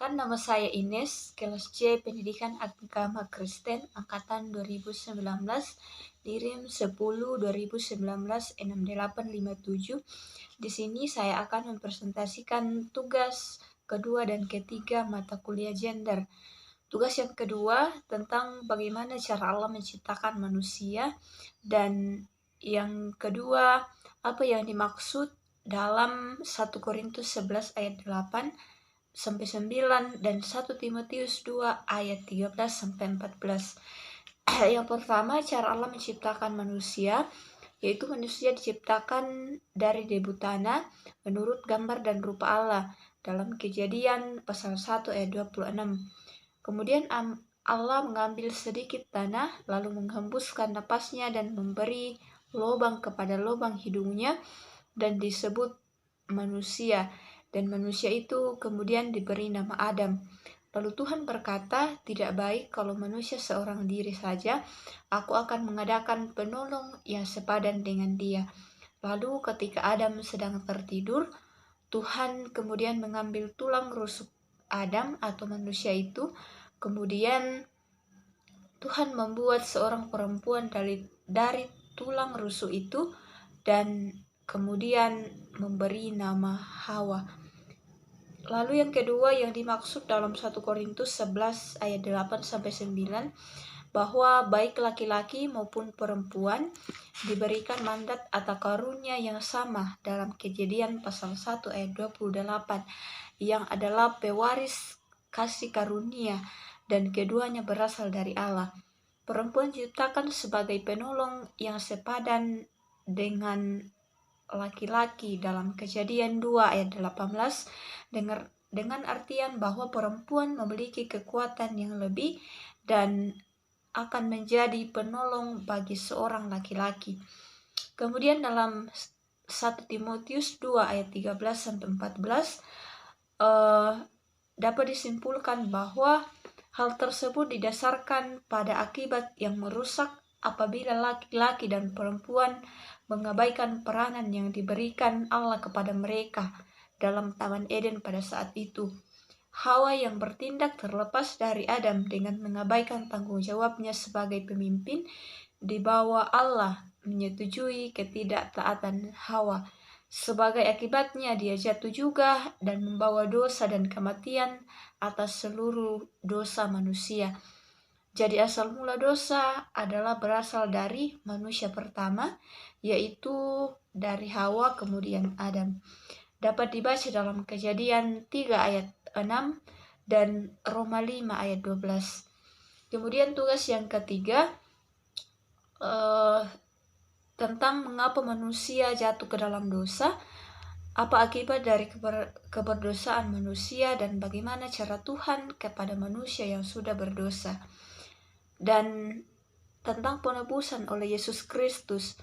Perkenalkan, nama saya Ines, kelas C Pendidikan Agama Kristen angkatan 2019, dirim 10 2019 6857. Di sini saya akan mempresentasikan tugas kedua dan ketiga mata kuliah gender. Tugas yang kedua tentang bagaimana cara Allah menciptakan manusia, dan yang kedua apa yang dimaksud dalam 1 Korintus 11 ayat 8 sampai 9 dan 1 Timotius 2 ayat 13 sampai 14. Yang pertama, cara Allah menciptakan manusia, yaitu manusia diciptakan dari debu tanah menurut gambar dan rupa Allah dalam Kejadian pasal 1 ayat 26. Kemudian Allah mengambil sedikit tanah lalu menghembuskan napasnya dan memberi lubang kepada lubang hidungnya dan disebut manusia. Dan manusia itu kemudian diberi nama Adam. Lalu Tuhan berkata, tidak baik kalau manusia seorang diri saja, aku akan mengadakan penolong yang sepadan dengan dia. Lalu ketika Adam sedang tertidur, Tuhan kemudian mengambil tulang rusuk Adam atau manusia itu, kemudian Tuhan membuat seorang perempuan dari tulang rusuk itu, dan kemudian memberi nama Hawa. Lalu yang kedua yang dimaksud dalam 1 Korintus 11 ayat 8 sampai 9, bahwa baik laki-laki maupun perempuan diberikan mandat atau karunia yang sama dalam Kejadian pasal 1 ayat 28, yang adalah pewaris kasih karunia, dan keduanya berasal dari Allah. Perempuan diciptakan sebagai penolong yang sepadan dengan laki-laki dalam Kejadian 2 ayat 18, dengan artian bahwa perempuan memiliki kekuatan yang lebih dan akan menjadi penolong bagi seorang laki-laki. Kemudian dalam 1 Timotius 2 ayat 13 sampai 14 dapat disimpulkan bahwa hal tersebut didasarkan pada akibat yang merusak apabila laki-laki dan perempuan mengabaikan peranan yang diberikan Allah kepada mereka dalam Taman Eden pada saat itu. Hawa yang bertindak terlepas dari Adam dengan mengabaikan tanggung jawabnya sebagai pemimpin di bawah Allah menyetujui ketidaktaatan Hawa. Sebagai akibatnya dia jatuh juga dan membawa dosa dan kematian atas seluruh dosa manusia. Jadi asal mula dosa adalah berasal dari manusia pertama, yaitu dari Hawa kemudian Adam. Dapat dibaca dalam Kejadian 3 ayat 6 dan Roma 5 ayat 12. Kemudian tugas yang ketiga tentang mengapa manusia jatuh ke dalam dosa, apa akibat dari keberdosaan manusia, dan bagaimana cara Tuhan kepada manusia yang sudah berdosa. Dan tentang penebusan oleh Yesus Kristus.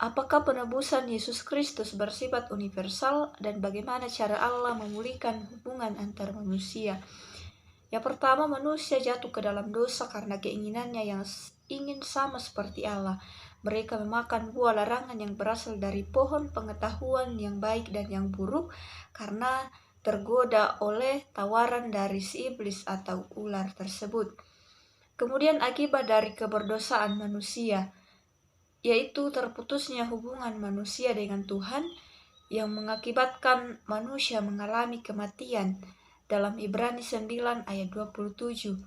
Apakah penebusan Yesus Kristus bersifat universal, dan bagaimana cara Allah memulihkan hubungan antar manusia? Yang pertama, manusia jatuh ke dalam dosa karena keinginannya yang ingin sama seperti Allah. Mereka memakan buah larangan yang berasal dari pohon pengetahuan yang baik dan yang buruk karena tergoda oleh tawaran dari si iblis atau ular tersebut. Kemudian akibat dari keberdosaan manusia, yaitu terputusnya hubungan manusia dengan Tuhan yang mengakibatkan manusia mengalami kematian. Dalam Ibrani 9 ayat 27,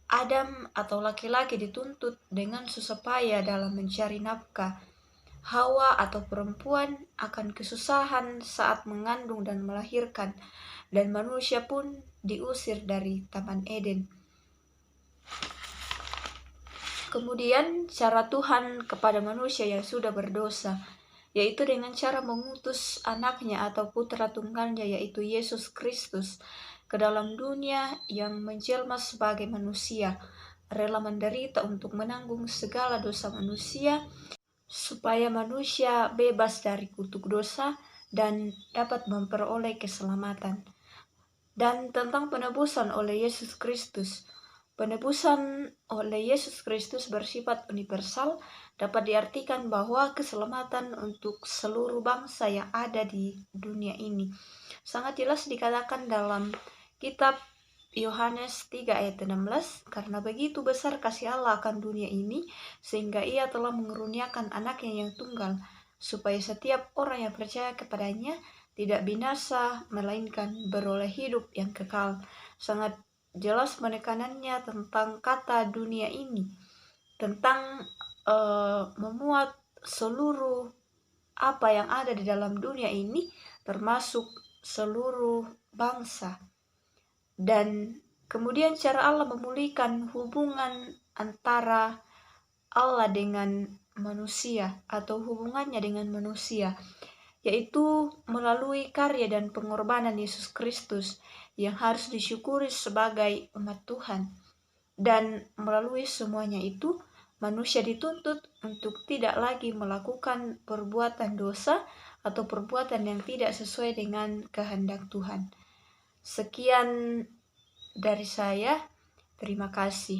Adam atau laki-laki dituntut dengan susah payah dalam mencari nafkah. Hawa atau perempuan akan kesusahan saat mengandung dan melahirkan, dan manusia pun diusir dari Taman Eden. Kemudian cara Tuhan kepada manusia yang sudah berdosa, yaitu dengan cara mengutus anaknya atau putra tunggalnya, yaitu Yesus Kristus, ke dalam dunia yang menjelma sebagai manusia, rela menderita untuk menanggung segala dosa manusia, supaya manusia bebas dari kutuk dosa dan dapat memperoleh keselamatan. Dan tentang penebusan oleh Yesus Kristus. Penebusan oleh Yesus Kristus bersifat universal, dapat diartikan bahwa keselamatan untuk seluruh bangsa yang ada di dunia ini. Sangat jelas dikatakan dalam Kitab Yohanes 3 ayat 16, karena begitu besar kasih Allah akan dunia ini, sehingga ia telah mengeruniakan anaknya yang tunggal, supaya setiap orang yang percaya kepadanya tidak binasa, melainkan beroleh hidup yang kekal. Sangat jelas penekanannya tentang kata dunia ini, tentang memuat seluruh apa yang ada di dalam dunia ini, termasuk seluruh bangsa. Dan kemudian cara Allah memulihkan hubungan antara Allah dengan manusia atau hubungannya dengan manusia, yaitu melalui karya dan pengorbanan Yesus Kristus yang harus disyukuri sebagai umat Tuhan. Dan melalui semuanya itu, manusia dituntut untuk tidak lagi melakukan perbuatan dosa atau perbuatan yang tidak sesuai dengan kehendak Tuhan. Sekian dari saya, terima kasih.